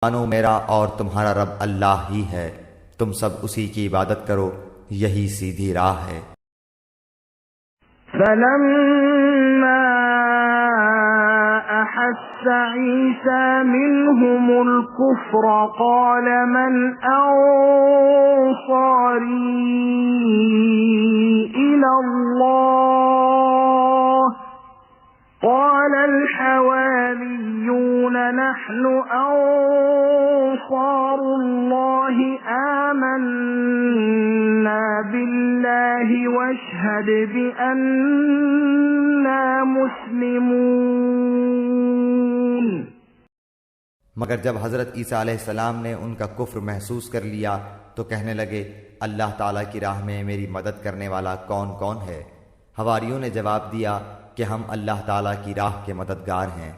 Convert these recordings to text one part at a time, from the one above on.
مانو میرا اور تمہارا رب اللہ ہی ہے، تم سب اسی کی عبادت کرو، یہی سیدھی راہ ہے۔ فلما أحس عيسى منهم الكفر قال من أنصاري إلى الله قال الحواريون نحن أنصار الله آمنا بالله واشهد بأننا مسلمون۔ مگر جب حضرت عیسیٰ علیہ السلام نے ان کا کفر محسوس کر لیا تو کہنے لگے اللہ تعالیٰ کی راہ میں میری مدد کرنے والا کون کون ہے؟ حواریوں نے جواب دیا کہ ہم اللہ تعالیٰ کی راہ کے مددگار ہیں،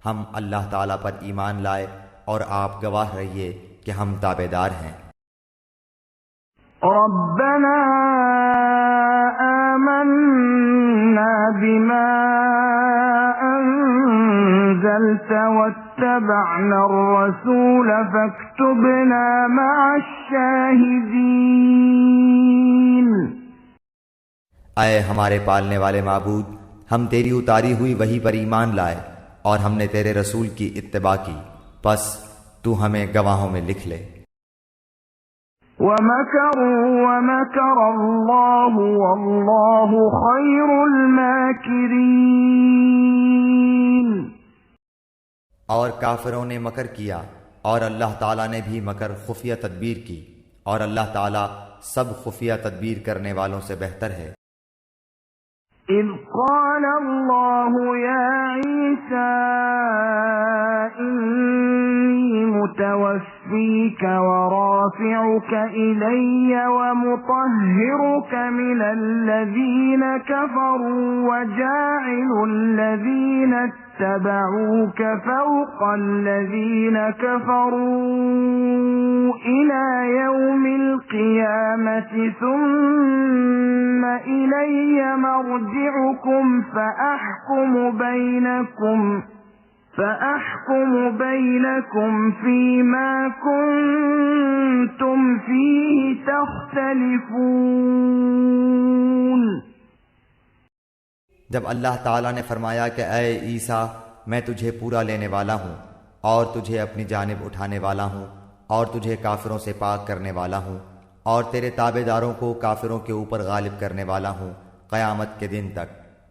ہم اللہ تعالیٰ پر ایمان لائے اور آپ گواہ رہیے کہ ہم تابعدار ہیں۔ ربنا آمنا بما أنزلت واتبعنا الرسول فاكتبنا مع الشاهدين۔ اے ہمارے پالنے والے معبود، ہم تیری اتاری ہوئی وحی پر ایمان لائے اور ہم نے تیرے رسول کی اتباع کی، پس تو ہمیں گواہوں میں لکھ لے۔ وَمَكَرُوا وَمَكَرَ اللَّهُ وَاللَّهُ خَيْرُ الْمَاكِرِينَ۔ اور کافروں نے مکر کیا اور اللہ تعالیٰ نے بھی مکر خفیہ تدبیر کی، اور اللہ تعالیٰ سب خفیہ تدبیر کرنے والوں سے بہتر ہے۔ إِذْ قَالَ اللَّهُ يَا عِيسَى إِنِّي مُتَوَفِّيكَ وَرَافِعُكَ إِلَيَّ وَمُطَهِّرُكَ مِنَ الَّذِينَ كَفَرُوا وَجَاعِلُ الَّذِينَ اتَّبَعُوكَ فَوْقَ الَّذِينَ كَفَرُوا إِلَى يَوْمِ الْقِيَامَةِ ثُمَّ إِلَيَّ مَرْجِعُكُمْ فَأَحْكُمُ بَيْنَكُمْ فِيمَا كُنتُمْ فِيهِ تَخْتَلِفُونَ۔ جب اللہ تعالیٰ نے فرمایا کہ اے عیسیٰ میں تجھے پورا لینے والا ہوں اور تجھے اپنی جانب اٹھانے والا ہوں اور تجھے کافروں سے پاک کرنے والا ہوں اور تیرے تابع داروں کو کافروں کے اوپر غالب کرنے والا ہوں قیامت کے دن تک،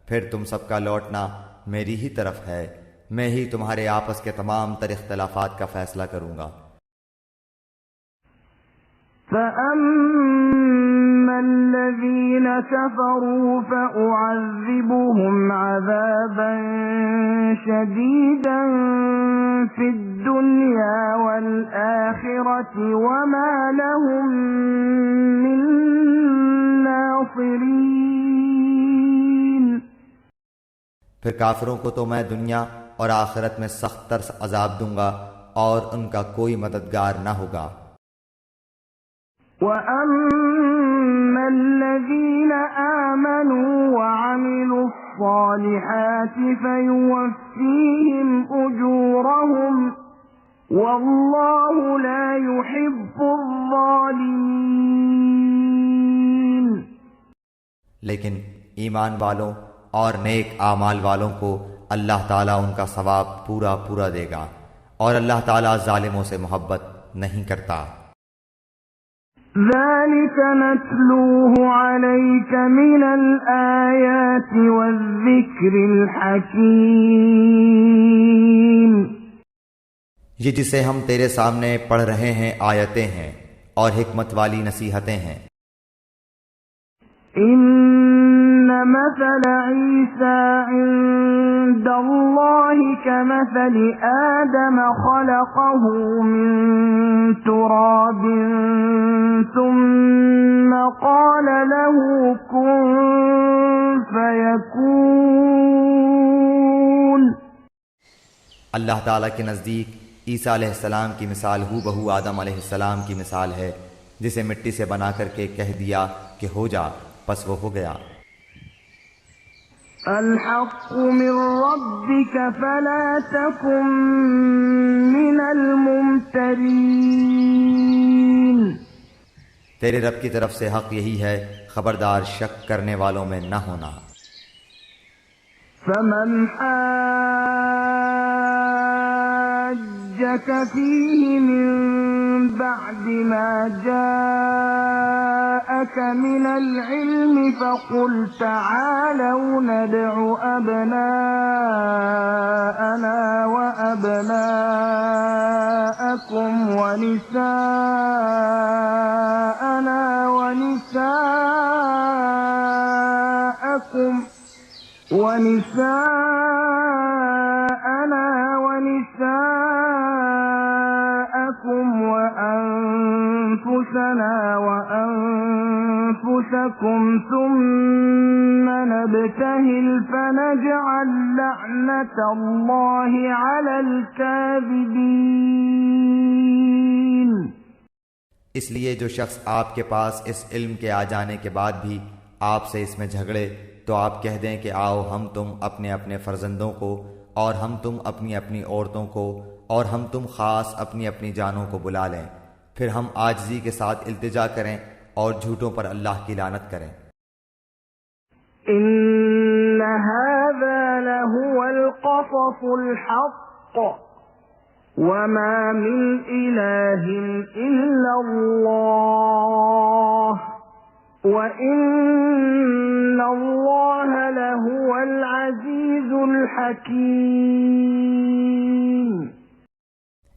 پھر تم سب کا لوٹنا میری ہی طرف ہے، میں ہی تمہارے آپس کے تمام تر اختلافات کا فیصلہ کروں گا۔ فَأَمَّا الَّذِينَ كَفَرُوا فَأُعَذِّبُهُمْ عَذَابًا شَدِيدًا فِي الدُّنْيَا وَالْآخِرَةِ وَمَا لَهُم مِّن نَّاصِرِينَ۔ پھر کافروں کو تو میں دنیا اور آخرت میں سخت تر عذاب دوں گا اور ان کا کوئی مددگار نہ ہوگا۔ وَأَمَّا الَّذِينَ آمَنُوا وَعَمِلُوا الصَّالِحَاتِ فَيُوَفِّيهِمْ أُجُورَهُمْ وَاللَّهُ لَا يُحِبُّ الظَّالِمِينَ۔ لیکن ایمان والوں اور نیک اعمال والوں کو اللہ تعالیٰ ان کا ثواب پورا پورا دے گا، اور اللہ تعالیٰ ظالموں سے محبت نہیں کرتا۔ ذَلِكَ نَتْلُوهُ عَلَيْكَ مِنَ الْآيَاتِ وَالذِّكْرِ الْحَكِيمِ۔ یہ جسے ہم تیرے سامنے پڑھ رہے ہیں آیتیں ہیں اور حکمت والی نصیحتیں ہیں۔ إِنَّ مَثَلَ عِيسَى عِندَ اللَّهِ كَمَثَلِ آدَمَ خَلَقَهُ مِن تُرَابٍ ثُمَّ قَالَ لَهُ كُن فَيَكُونُ۔ اللہ تعالیٰ کے نزدیک عیسیٰ علیہ السلام کی مثال ہو بہو آدم علیہ السلام کی مثال ہے، جسے مٹی سے بنا کر کے کہہ دیا کہ ہو جا، پس وہ ہو گیا۔ الحق من ربك فلا تكن من الممترين۔ ممترين تیرے رب کی طرف سے حق یہی ہے، خبردار شک کرنے والوں میں نہ ہونا۔ فمن حاجك فيه من بعد ما جاءك من العلم فقل تعالوا ندع أبناءنا وأبناءكم ونساءنا ونساءكم وأنفسنا وأنفسكم ثم نبتهل فنجعل لعنة الله على الكاذبين۔ اس لیے جو شخص آپ کے پاس اس علم کے آ جانے کے بعد بھی آپ سے اس میں جھگڑے تو آپ کہہ دیں کہ آؤ ہم تم اپنے اپنے فرزندوں کو اور ہم تم اپنی اپنی عورتوں کو اور ہم تم خاص اپنی اپنی جانوں کو بلا لیں، پھر ہم عاجزی کے ساتھ التجا کریں اور جھوٹوں پر اللہ کی لعنت کریں۔ إن هذا لهو القصص الحق وما من إله إلا الله وَإِنَّ اللَّهَ لَهُوَ الْعَزِيزُ الْحَكِيمُ۔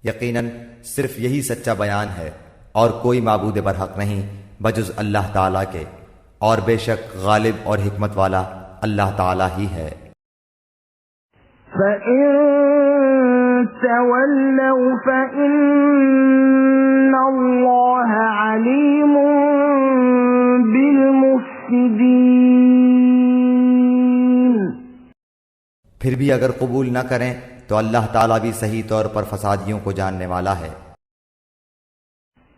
یقیناً صرف یہی سچا بیان ہے اور کوئی معبود برحق نہیں بجز اللہ تعالیٰ کے، اور بے شک غالب اور حکمت والا اللہ تعالیٰ ہی ہے۔ فَإِن تَوَلَّوْا فَإِنَّ اللَّهَ عَلِيمٌ بالمفسدين۔ پھر بھی اگر قبول نہ کریں تو اللہ تعالیٰ بھی صحیح طور پر فسادیوں کو جاننے والا ہے۔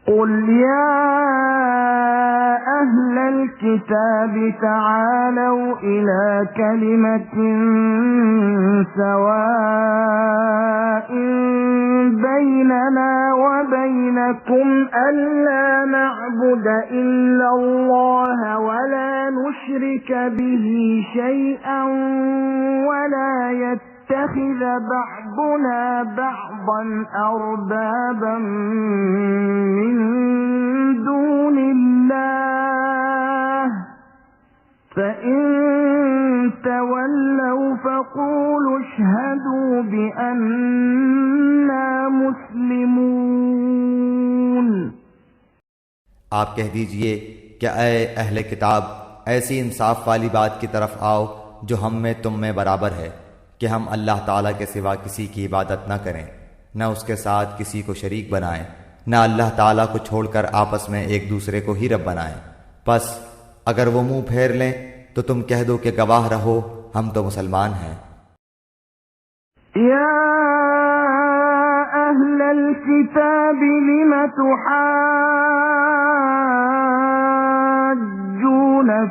قل يا أهل الكتاب تعالوا إلى كلمة سواء بيننا وبينكم ألا نعبد إلا الله ولا نشرك به شيئا ولا يتخذ بعضنا بعضا أربابا من دون الله فإن تولوا فقولوا اشهدوا بأننا مسلمون۔ آپ کہہ دیجئے کہ اے اہل کتاب، ایسی انصاف والی بات کی طرف آؤ جو ہم میں تم میں برابر ہے کہ ہم اللہ تعالیٰ کے سوا کسی کی عبادت نہ کریں، نہ اس کے ساتھ کسی کو شریک بنائیں، نہ اللہ تعالیٰ کو چھوڑ کر آپس میں ایک دوسرے کو ہی رب بنائیں۔ پس اگر وہ منہ پھیر لیں تو تم کہہ دو کہ گواہ رہو ہم تو مسلمان ہیں۔ یا اہل الکتاب لم تحاجون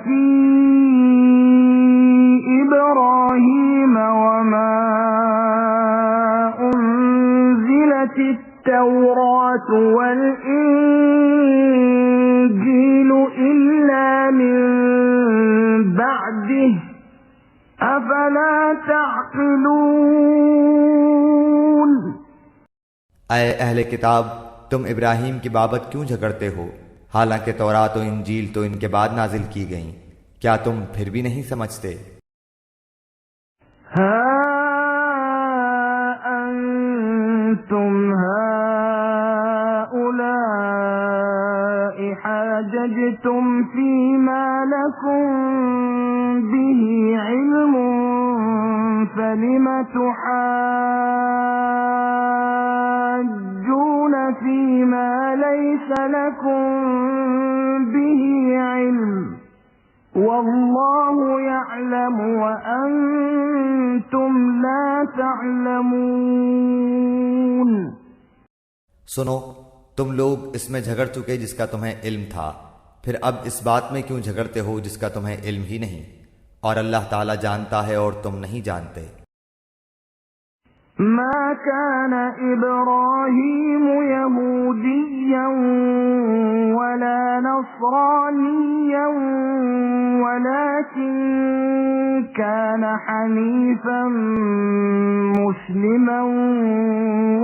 فی إبراهيم وما أنزلت التوراة والإنجيل إلا من بعده أفلا تعقلون۔ اے اہل کتاب، تم ابراہیم کی بابت کیوں جھگڑتے ہو، حالانکہ تورات و انجیل تو ان کے بعد نازل کی گئیں، کیا تم پھر بھی نہیں سمجھتے؟ ها أنتم هؤلاء حاججتم فيما لكم به علم فلم تحاجون فيما ليس لكم به علم والله يعلم وأنتم لا تعلمون۔ سنو، تم لوگ اس میں جھگڑ چکے جس کا تمہیں علم تھا، پھر اب اس بات میں کیوں جھگڑتے ہو جس کا تمہیں علم ہی نہیں، اور اللہ تعالیٰ جانتا ہے اور تم نہیں جانتے۔ ما كان إبراهيم يهوديا ولا نصرانيا ولكن كان حنيفا مسلما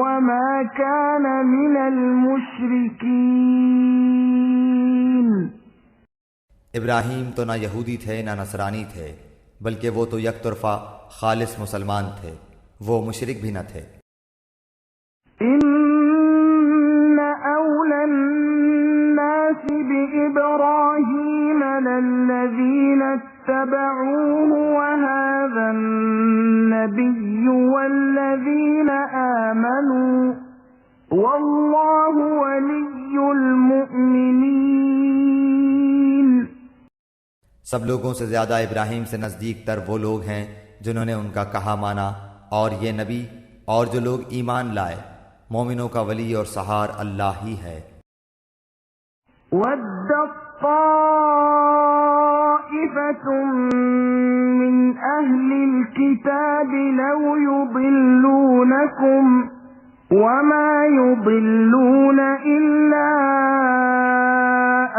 وما كان من المشركين. ابراہیم تو نہ یہودی تھے نہ نصرانی تھے، بلکہ وہ تو یک طرفہ خالص مسلمان تھے، وہ مشرک بھی نہ تھے. ان اولى الناس بإبراهيم للذين اتبعوه وهذا النبي والذين آمنوا والله ولي المؤمنين. سب لوگوں سے زیادہ ابراہیم سے نزدیک تر وہ لوگ ہیں جنہوں نے ان کا کہا مانا، اور یہ نبی اور جو لوگ ایمان لائے. مومنوں کا ولی اور سہار اللہ ہی ہے. وَدَّ طَائِفَةٌ مِّنْ أَهْلِ الْكِتَابِ لَوْ يُضِلُّونَكُمْ وَمَا يُضِلُّونَ إِلَّا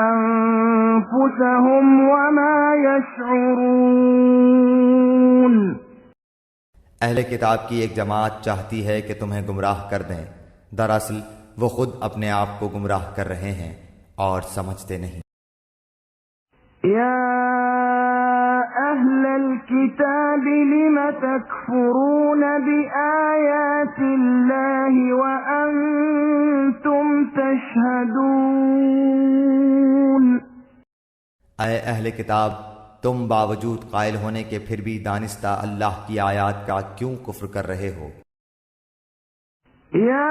أَنفُسَهُمْ وَمَا يَشْعُرُونَ. اہل کتاب کی ایک جماعت چاہتی ہے کہ تمہیں گمراہ کر دیں، دراصل وہ خود اپنے آپ کو گمراہ کر رہے ہیں اور سمجھتے نہیں. یا اہل الکتاب لم تکفرون بآیات اللہ وانتم تشہدون. اے اہل کتاب، تم باوجود قائل ہونے کے پھر بھی دانستہ اللہ کی آیات کا کیوں کفر کر رہے ہو؟ یا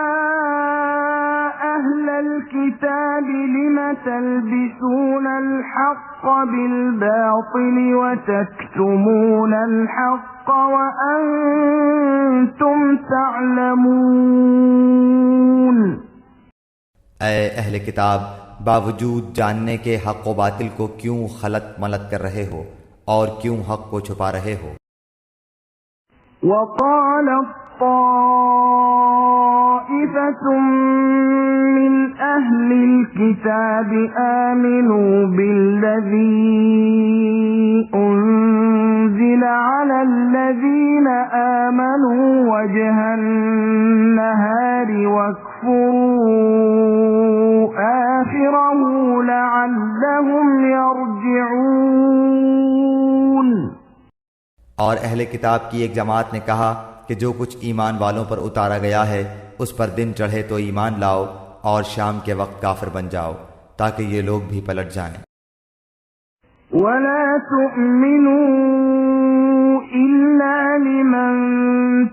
اہل الکتاب لم تلبسون الحق بالباطل وتکتمون الحق وانتم تعلمون. اے اہل کتاب، باوجود جاننے کے حق و باطل کو کیوں خلط ملط کر رہے ہو اور کیوں حق کو چھپا رہے ہو؟ وقال طائفة من أهل الكتاب آمنوا بالذي أنزل على الذين آمنوا وجه النهار واكفروا آخره لعلهم يرجعون. اور اہل کتاب کی ایک جماعت نے کہا کہ جو کچھ ایمان والوں پر اتارا گیا ہے اس پر دن چڑھے تو ایمان لاؤ اور شام کے وقت کافر بن جاؤ تاکہ یہ لوگ بھی پلٹ جائیں. وَلَا تُؤْمِنُوا إِلَّا لِمَن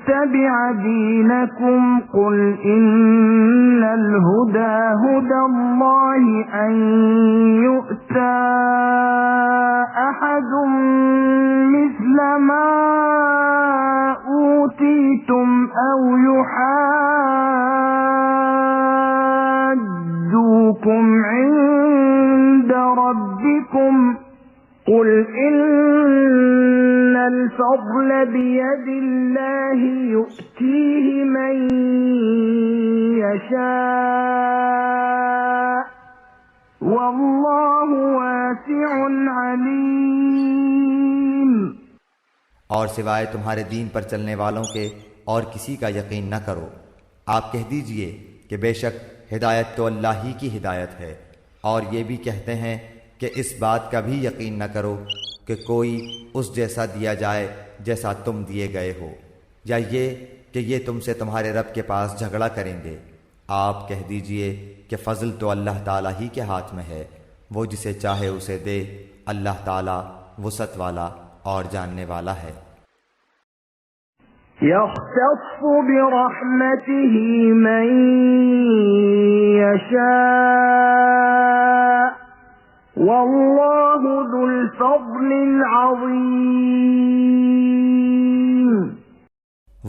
تَبِعَ دِينَكُمْ قُلْ إِنَّ الْهُدَى هُدَى اللَّهِ أَن يُؤْتَى أَحَدٌ مِثْلَ مَا أُوتِيتُمْ أَوْ يُحَاجُّوكُمْ عِندَ رَبِّكُمْ قُلْ إِنَّ الْفَضْلَ بِيَدِ اللَّهِ يُؤْتِيهِ مَن يَشَاءُ وَاللَّهُ وَاسِعٌ عَلِيمٌ. اور سوائے تمہارے دین پر چلنے والوں کے اور کسی کا یقین نہ کرو. آپ کہہ دیجئے کہ بے شک ہدایت تو اللہ ہی کی ہدایت ہے، اور یہ بھی کہتے ہیں کہ اس بات کا بھی یقین نہ کرو کہ کوئی اس جیسا دیا جائے جیسا تم دیے گئے ہو، یا یہ کہ یہ تم سے تمہارے رب کے پاس جھگڑا کریں گے. آپ کہہ دیجئے کہ فضل تو اللہ تعالیٰ ہی کے ہاتھ میں ہے، وہ جسے چاہے اسے دے. اللہ تعالیٰ وسعت والا اور جاننے والا ہے. يختص برحمته من يشاء والله ذو الفضل العظيم.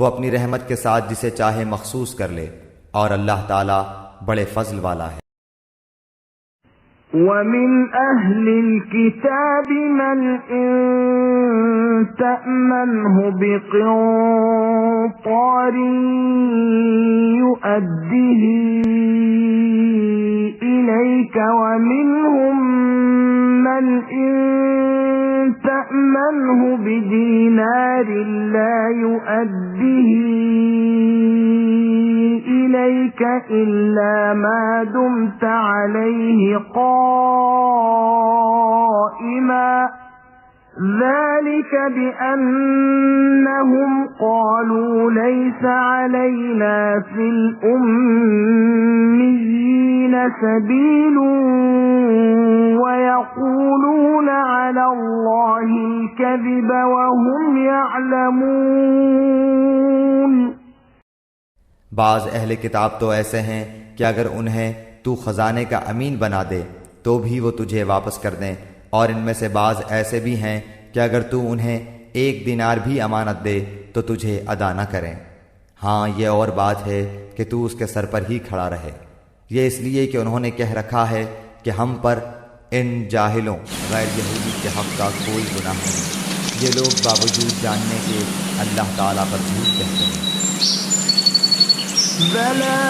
وہ اپنی رحمت کے ساتھ جسے چاہے مخصوص کر لے، اور اللہ تعالیٰ بڑے فضل والا ہے. ومن أهل الكتاب من إن تأمنه بقنطار يؤده إليك ومنهم من إن تأمنه بدينار لا يؤده إليك إلا ما دمت عليه قائما ذلك بأنهم قالوا ليس علينا في الأميين سبيل ويقولون على الله الكذب وهم يعلمون۔ بعض اہل کتاب تو ایسے ہیں کہ اگر انہیں تو خزانے کا امین بنا دے تو بھی وہ تجھے واپس کر دیں، اور ان میں سے بعض ایسے بھی ہیں کہ اگر تو انہیں 1 دینار بھی امانت دے تو تجھے ادا نہ کریں۔ ہاں یہ اور بات ہے کہ تو اس کے سر پر ہی کھڑا رہے، یہ اس لیے کہ انہوں نے کہہ رکھا ہے کہ ہم پر ان جاہلوں غیر یہودی کے حق کا کوئی گناہ نہیں۔ یہ لوگ باوجود جاننے کے اللہ تعالیٰ پر جھوٹ کہتے ہیں۔ بلى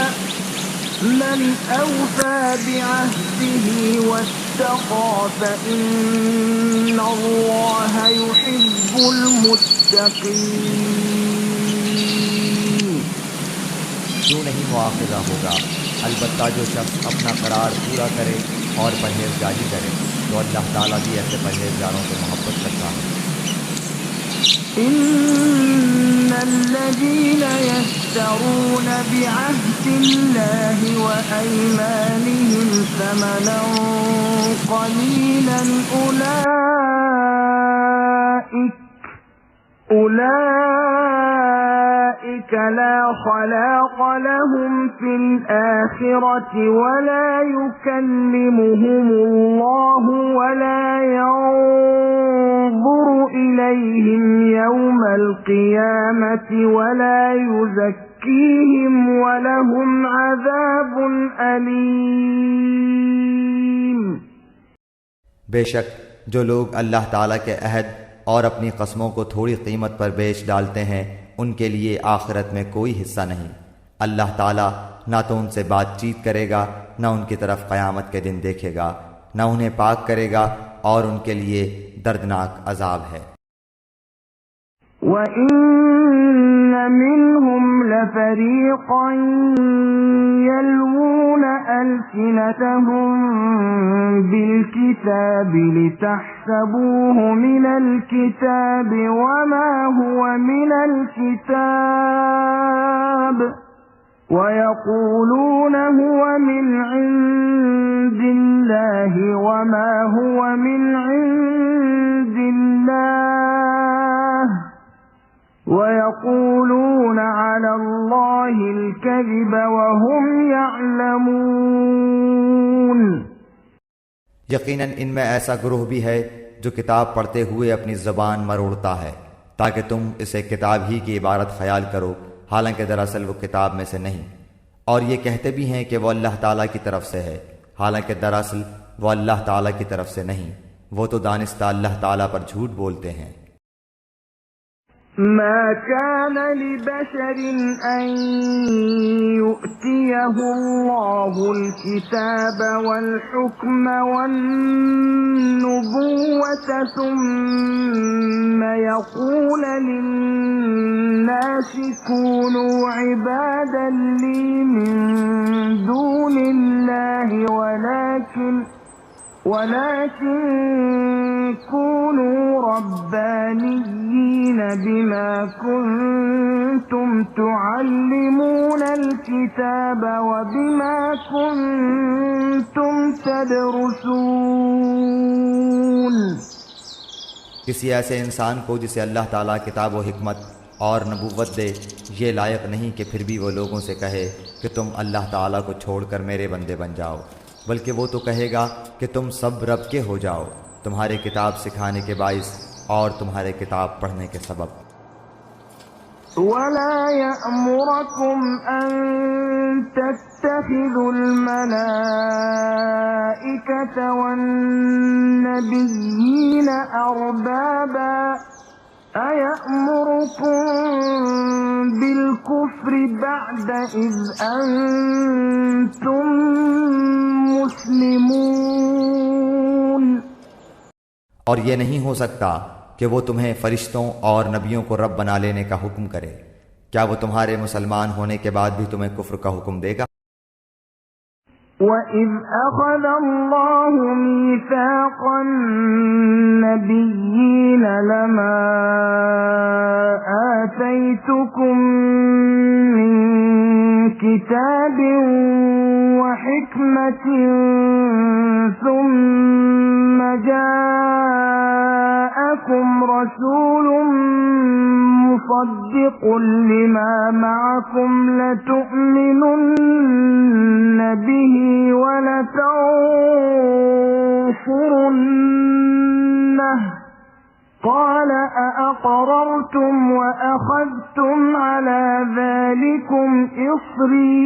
من أوفى بعهده واتقى فإن الله يحب المتقين۔ کیوں نہیں مواخذہ ہوگا، البتہ جو شخص اپنا قرار پورا کرے اور پرہیزگاری کرے تو اللہ تعالیٰ بھی ایسے پرہیزگاروں سے محبت کرتا ہے۔ إن الذين يشترون بعهد الله وأيمانهم ثمنا قليلا أولئك لا خلاق لهم في الآخرة ولا يكلمهم الله ولا ينظر إليهم يوم القيامة ولا يزكيهم ولهم عذاب أليم۔ بے شک جو لوگ اللہ تعالیٰ کے عہد اور اپنی قسموں کو تھوڑی قیمت پر بیچ ڈالتے ہیں ان کے لیے آخرت میں کوئی حصہ نہیں۔ اللہ تعالیٰ نہ تو ان سے بات چیت کرے گا، نہ ان کی طرف قیامت کے دن دیکھے گا، نہ انہیں پاک کرے گا، اور ان کے لیے دردناک عذاب ہے۔ وَإِنَّ مِنْهُمْ لَفَرِيقًا يَلْوُونَ أَلْسِنَتَهُم بِالْكِتَابِ لِتَحْسَبُوهُ مِنَ الْكِتَابِ وَمَا هُوَ مِنَ الْكِتَابِ وَيَقُولُونَ هُوَ مِنْ عِندِ اللَّهِ وَمَا هُوَ مِنْ عِندِ اللَّهِ وَيَقُولُونَ عَلَى اللَّهِ الْكَذِبَ وَهُمْ يَعْلَمُونَ۔ یقیناً ان میں ایسا گروہ بھی ہے جو کتاب پڑھتے ہوئے اپنی زبان مروڑتا ہے تاکہ تم اسے کتاب ہی کی عبارت خیال کرو، حالانکہ دراصل وہ کتاب میں سے نہیں، اور یہ کہتے بھی ہیں کہ وہ اللہ تعالیٰ کی طرف سے ہے، حالانکہ دراصل وہ اللہ تعالیٰ کی طرف سے نہیں، وہ تو دانستہ اللہ تعالیٰ پر جھوٹ بولتے ہیں۔ ما كان لبشر أن يؤتيه الله الكتاب والحكم والنبوة ثم يقول للناس كونوا عبادا لي من دون الله ولكن كونوا ربانيين بما كنتم تعلمون الكتاب وبما كنتم تدرسون۔ کسی ایسے انسان کو جسے اللہ تعالیٰ کتاب و حکمت اور نبوت دے یہ لائق نہیں کہ پھر بھی وہ لوگوں سے کہے کہ تم اللہ تعالیٰ کو چھوڑ کر میرے بندے بن جاؤ، بلکہ وہ تو کہے گا کہ تم سب رب کے ہو جاؤ، تمہارے کتاب سکھانے کے باعث اور تمہارے کتاب پڑھنے کے سبب۔ ولا يأمركم أن تتخذوا الملائكة والنبيين أربابا أيأمركم بالكفر بعد إذ أنتم مسلمون۔ اور یہ نہیں ہو سکتا کہ وہ تمہیں فرشتوں اور نبیوں کو رب بنا لینے کا حکم کرے، کیا وہ تمہارے مسلمان ہونے کے بعد بھی تمہیں کفر کا حکم دے گا؟ وَإِذْ أَخَذَ اللَّهُ مِيثَاقَ النَّبِيِّينَ لَمَا آتَيْتُكُم مِّن كِتَابٍ وَحِكْمَةٍ ثُمَّ جَاءَكُمْ رَسُولٌ مُصَدِّقٌ لِّمَا مَعَكُمْ لَتُؤْمِنُنَّ بِهِ وَلَتَنصُرُنَّهُ قَالَ أَأَقْرَرْتُمْ وَأَخَذْتُمْ عَلَى ذَلِكُمْ إِصْرِي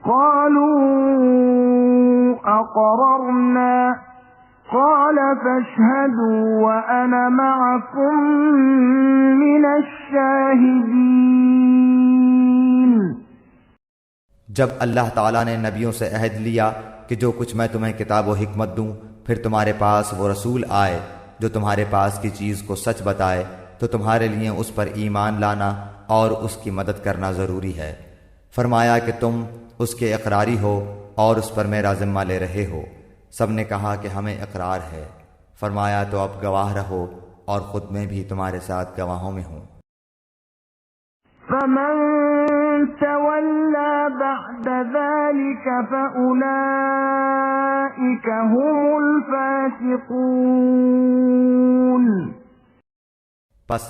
قَالُوا أَقْرَرْنَا قَالَ فَاشْهَدُوا وَأَنَا مَعَكُمْ مِنَ الشَّاهِدِينَ۔ جب اللہ تعالیٰ نے نبیوں سے عہد لیا کہ جو کچھ میں تمہیں کتاب و حکمت دوں، پھر تمہارے پاس وہ رسول آئے جو تمہارے پاس کی چیز کو سچ بتائے، تو تمہارے لیے اس پر ایمان لانا اور اس کی مدد کرنا ضروری ہے۔ فرمایا کہ تم اس کے اقراری ہو اور اس پر میرا ذمہ لے رہے ہو۔ سب نے کہا کہ ہمیں اقرار ہے۔ فرمایا تو اب گواہ رہو اور خود میں بھی تمہارے ساتھ گواہوں میں ہوں۔ فَمَن تَوَلَّى بَعْدَ ذَلِكَ فَأُولَئِكَ هُمُ الْفَاسِقُونَ۔ پس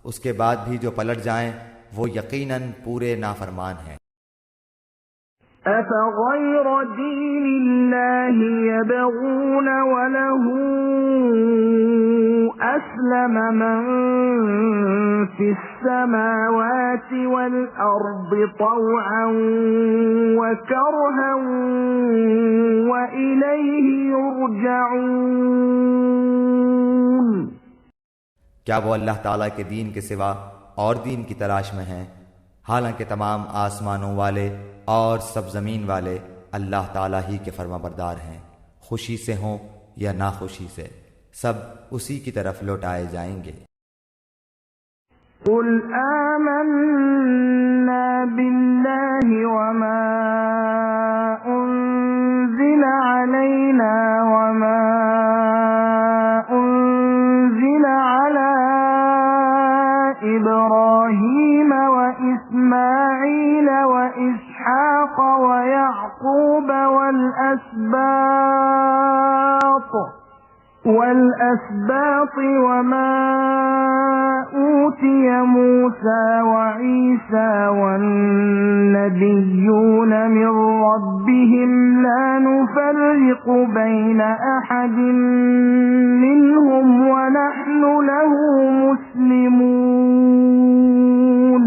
اس کے بعد بھی جو پلٹ جائیں وہ یقیناً پورے نافرمان ہیں۔ أَفَغَيْرَ دِينِ اللَّهِ يَبْغُونَ وَلَهُ أَسْلَمَ مَن فِي السَّمَاوَاتِ وَالْأَرْضِ طَوْعًا وَكَرْهًا وَإِلَيْهِ يُرْجَعُونَ۔ کیا وہ اللہ تعالیٰ کے دین کے سوا اور دین کی تلاش میں ہیں؟ حالانکہ تمام آسمانوں والے اور سب زمین والے اللہ تعالیٰ ہی کے فرما بردار ہیں، خوشی سے ہوں یا ناخوشی سے، سب اسی کی طرف لوٹائے جائیں گے۔ قُلْ آمَنَّا بِاللَّهِ وَمَا أُنزِلَ عَلَيْنَا وَمَا أُنزِلَ عَلَى إِبْرَاهِيمَ وَإِسْمَاعِيلَ وَإِسْحَاقَ وَيَعْقُوبَ وَالْأَسْبَاطِ وَمَا أُوتِيَ مُوسَى وَعِيسَى وَالنَّبِيُّونَ مِن رَّبِّهِمْ لَا نُفَرِّقُ بَيْنَ أَحَدٍ مِّنْهُمْ وَنَحْنُ لَهُ مُسْلِمُونَ۔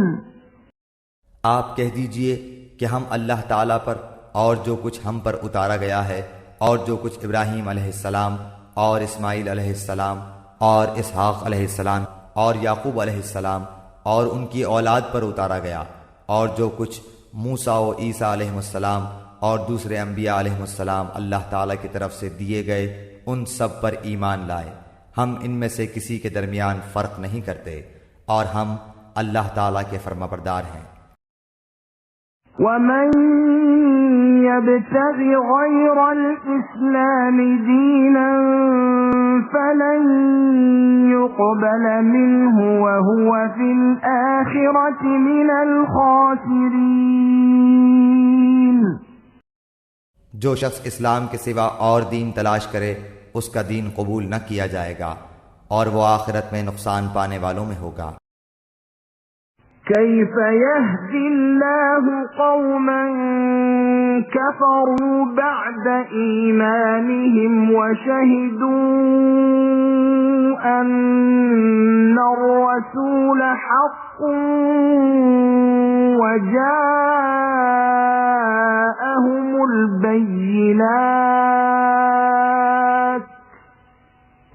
آپ کہہ دیجئے کہ ہم اللہ تعالیٰ پر اور جو کچھ ہم پر اتارا گیا ہے اور جو کچھ ابراہیم علیہ السلام اور اسماعیل علیہ السلام اور اسحاق علیہ السلام اور یعقوب علیہ السلام اور ان کی اولاد پر اتارا گیا اور جو کچھ موسیٰ و عیسیٰ علیہ السلام اور دوسرے انبیاء علیہ السلام اللہ تعالیٰ کی طرف سے دیے گئے، ان سب پر ایمان لائے۔ ہم ان میں سے کسی کے درمیان فرق نہیں کرتے اور ہم اللہ تعالیٰ کے فرما بردار ہیں۔ وَمَن يَبْتَغِ غَيْرَ الْإِسْلَامِ دِينًا فَلَن يُقْبَلَ مِنْهُ وَهُوَ فِي الْآخِرَةِ مِنَ الْخَاسِرِينَ۔ جو شخص اسلام کے سوا اور دین تلاش کرے اس کا دین قبول نہ کیا جائے گا اور وہ آخرت میں نقصان پانے والوں میں ہوگا۔ كيف يهدي الله قوما كفروا بعد إيمانهم وشهدوا أن الرسول حق حق وجاءهم البينات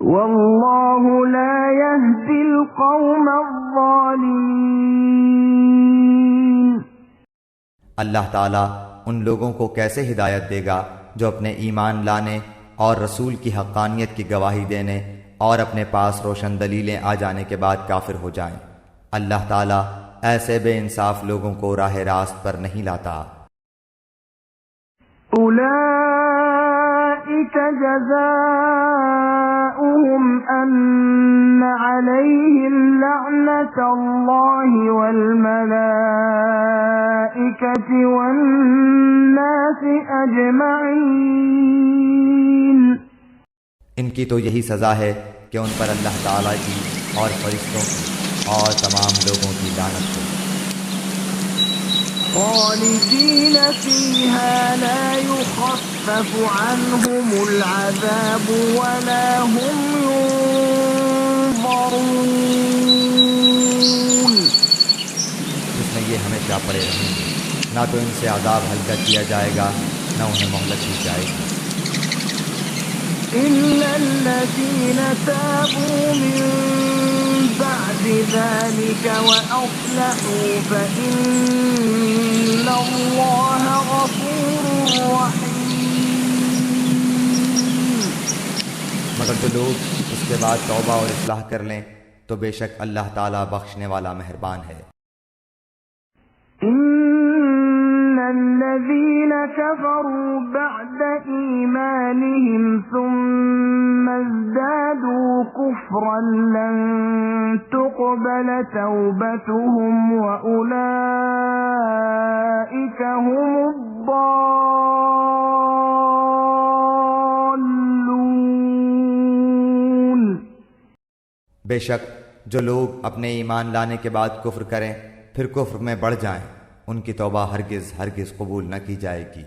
والله لا يهدي القوم الظالمين۔ اللہ تعالیٰ ان لوگوں کو کیسے ہدایت دے گا جو اپنے ایمان لانے اور رسول کی حقانیت کی گواہی دینے اور اپنے پاس روشن دلیلیں آ جانے کے بعد کافر ہو جائیں۔ اللہ تعالیٰ ایسے بے انصاف لوگوں کو راہ راست پر نہیں لاتا۔ أولئك جزاؤهم أن عليهم لعنة الله والملائكة والناس أجمعين۔ ان کی تو یہی سزا ہے کہ ان پر اللہ تعالیٰ کی اور فرشتوں کی اور تمام لوگوں کی لعنت ہو۔ خالدين فيها لا يخفف عنهم العذاب ولا هم ينظرون۔ جس میں یہ ہمیشہ پڑے رہیں گے، نہ تو ان سے عذاب ہلکا کیا جائے گا نہ انہیں مہلت دی جائے گی۔ إلا الذين تابوا من بعد ذلك وأصلحوا فإن الله غفور رحيم۔ مگر جو لوگ اس کے بعد توبہ اور اصلاح کر لیں تو بے شک اللہ تعالیٰ بخشنے والا مہربان ہے۔ الذين كفروا بعد إيمانهم ثم ازدادوا كفرا لن تقبل توبتهم وأولئك هم الضالون۔ بے شک جو لوگ اپنے ایمان لانے کے بعد کفر کریں پھر کفر میں بڑھ جائیں، ان کی توبہ ہرگز ہرگز قبول نہ کی جائے گی،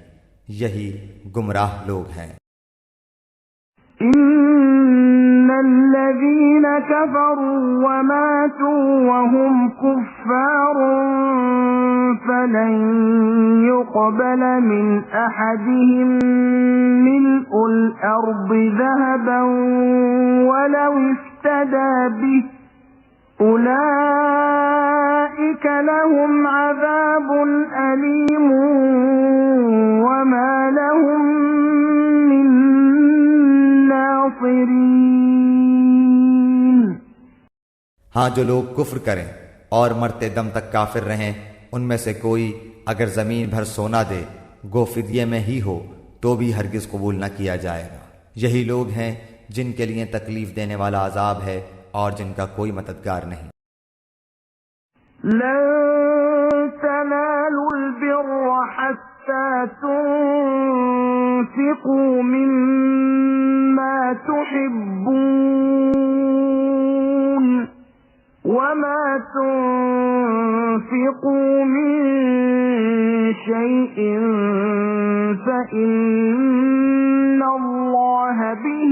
یہی گمراہ لوگ ہیں۔ ان الذين كفروا وماتوا وهم كفار فلن يقبل من احدهم ملء الارض ذهبا ولو افتدى به أولئك لهم عذاب أليم وما لهم من ناصرين۔ ہاں جو لوگ کفر کریں اور مرتے دم تک کافر رہیں، ان میں سے کوئی اگر زمین بھر سونا دے گو فدیے میں ہی ہو تو بھی ہرگز قبول نہ کیا جائے گا۔ یہی لوگ ہیں جن کے لیے تکلیف دینے والا عذاب ہے اور جن کا کوئی مددگار نہیں۔ لن تنالوا البر حتى تنفقوا مما تحبون وما تنفقوا من شيء فإن الله به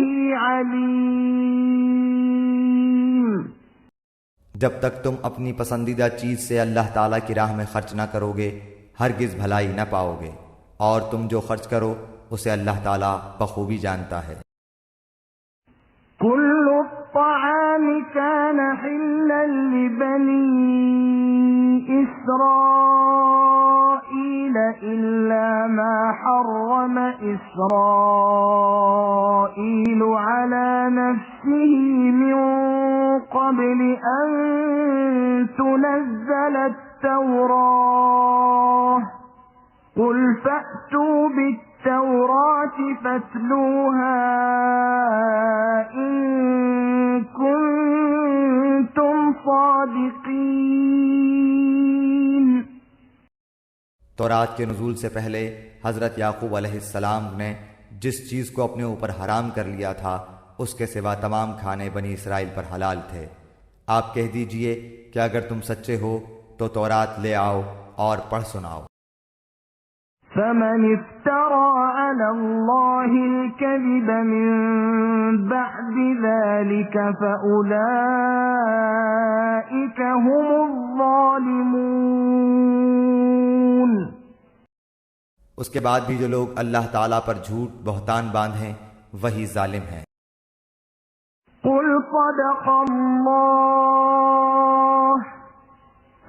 عليم۔ جب تک تم اپنی پسندیدہ چیز سے اللہ تعالیٰ کی راہ میں خرچ نہ کرو گے ہرگز بھلائی نہ پاؤ گے، اور تم جو خرچ کرو اسے اللہ تعالیٰ بخوبی جانتا ہے۔ كل الطعام كان حلا لبني إسرائيل إلا ما حرم إسرائيل على نفسه من قبل أن تنزل التوراة قل فأتوا بالتوراة فاتلوها إن كنتم صادقين۔ تورات کے نزول سے پہلے حضرت یعقوب علیہ السلام نے جس چیز کو اپنے اوپر حرام کر لیا تھا اس کے سوا تمام کھانے بنی اسرائیل پر حلال تھے۔ آپ کہہ دیجئے کہ اگر تم سچے ہو تو تورات لے آؤ اور پڑھ سناؤ۔ فمن افترى على الله الكذب من بعد ذلك فأولئك هم الظالمون۔ اس کے بعد بھی جو لوگ اللہ تعالیٰ پر جھوٹ بہتان باندھیں وہی ظالم ہیں۔ قل صدق اللہ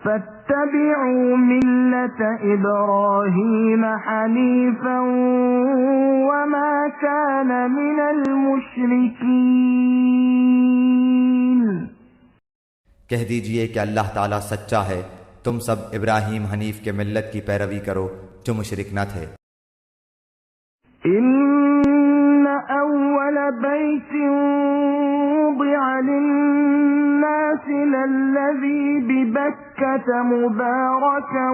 فاتبعوا ملة إبراهيم حنيفا وما كان من المشركين۔ کہہ دیجئے کہ اللہ تعالیٰ سچا ہے، تم سب ابراہیم حنیف کے ملت کی پیروی کرو جو مشرک نہ تھے۔ ان اول بیت وضع للناس للذی ببکۃ مبارکا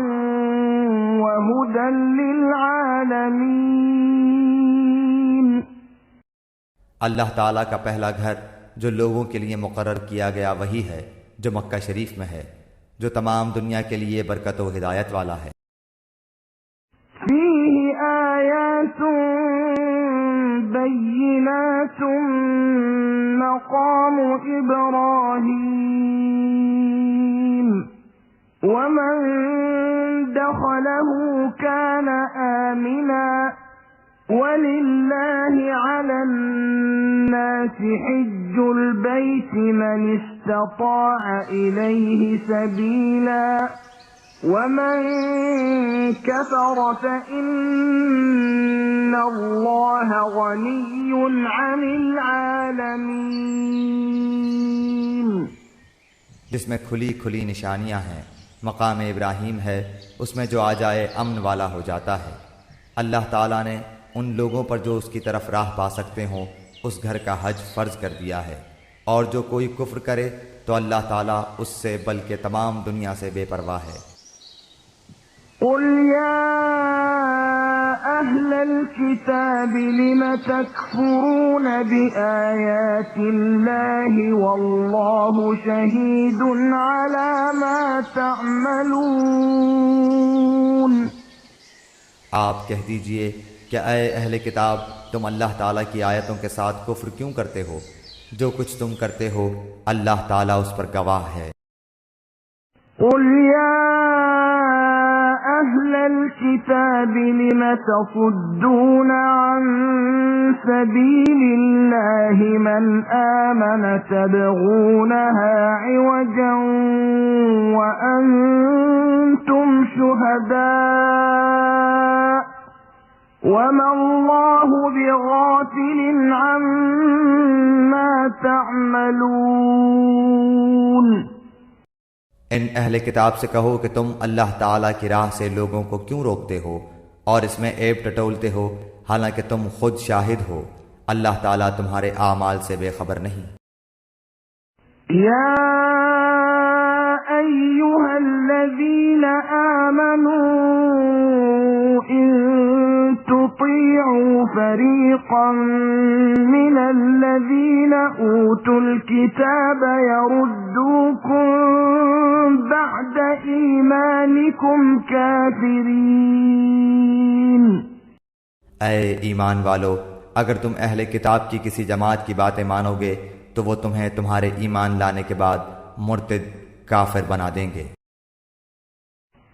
وہدی للعالمین۔ اللہ تعالیٰ کا پہلا گھر جو لوگوں کے لیے مقرر کیا گیا وہی ہے جو مکہ شریف میں ہے، جو تمام دنیا کے لیے برکت و ہدایت والا ہے۔ فیہ آیات بینات مقام ابراہیم ومن دخلہ کان آمنا وَلِلَّهِ عَلَى النَّاسِ حِجُّ الْبَيْتِ مَنِ اسْتَطَاعَ إِلَيْهِ سَبِيلًا وَمَن كَفَرَ فَإِنَّ اللَّهَ غَنِيٌّ عَنِ الْعَالَمِينَ۔ جس میں کھلی کھلی نشانیاں ہیں، مقام ابراہیم ہے، اس میں جو آ جائے امن والا ہو جاتا ہے۔ اللہ تعالیٰ نے ان لوگوں پر جو اس کی طرف راہ پا سکتے ہوں اس گھر کا حج فرض کر دیا ہے، اور جو کوئی کفر کرے تو اللہ تعالیٰ اس سے بلکہ تمام دنیا سے بے پرواہ ہے۔ قل یا اہل الکتاب لم تکفرون بآیات اللہ واللہ شہید علی ما تعملون۔ آپ کہہ دیجئے کہ اے اہل کتاب، تم اللہ تعالیٰ کی آیتوں کے ساتھ کفر کیوں کرتے ہو؟ جو کچھ تم کرتے ہو اللہ تعالیٰ اس پر گواہ ہے۔ قل یا اہل الکتاب لم تصدون عن سبیل اللہ من آمن تبغونها عوجا وانتم شہداء وَمَا اللَّهُ بِغَافِلٍ عَمَّا تَعْمَلُونَ۔ ان اہل کتاب سے کہو کہ تم اللہ تعالیٰ کی راہ سے لوگوں کو کیوں روکتے ہو اور اس میں عیب ٹٹولتے ہو، حالانکہ تم خود شاہد ہو۔ اللہ تعالیٰ تمہارے اعمال سے بے خبر نہیں۔ یا ایھا الذین آمنوا ان تطیعوا فریقا من الذین اوتوا الکتاب یردوکم بعد ایمانکم کافرین۔ اے ایمان والو، اگر تم اہل کتاب کی کسی جماعت کی باتیں مانو گے تو وہ تمہیں تمہارے ایمان لانے کے بعد مرتد کافر بنا دیں گے۔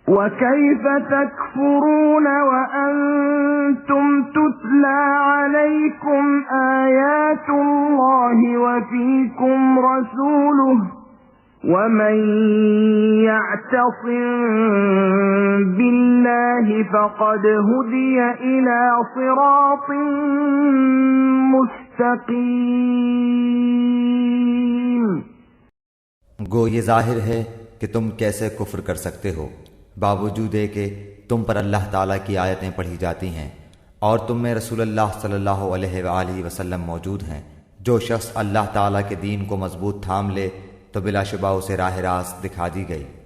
وَكَيْفَ تَكْفُرُونَ وَأَنْتُمْ تُتْلَى عَلَيْكُمْ آيَاتُ اللَّهِ وَفِيكُمْ رَسُولُهُ وَمَنْ يَعْتَصِمْ بِاللَّهِ فَقَدْ هُدِيَ إِلَى صِرَاطٍ مُسْتَقِيمٍ۔ گو یہ ظاہر ہے کہ تم کیسے کفر کر سکتے ہو، باوجود کہ تم پر اللہ تعالیٰ کی آیتیں پڑھی جاتی ہیں اور تم میں رسول اللہ صلی اللہ علیہ وآلہ وسلم موجود ہیں۔ جو شخص اللہ تعالیٰ کے دین کو مضبوط تھام لے تو بلا شبہ اسے راہ راست دکھا دی گئی۔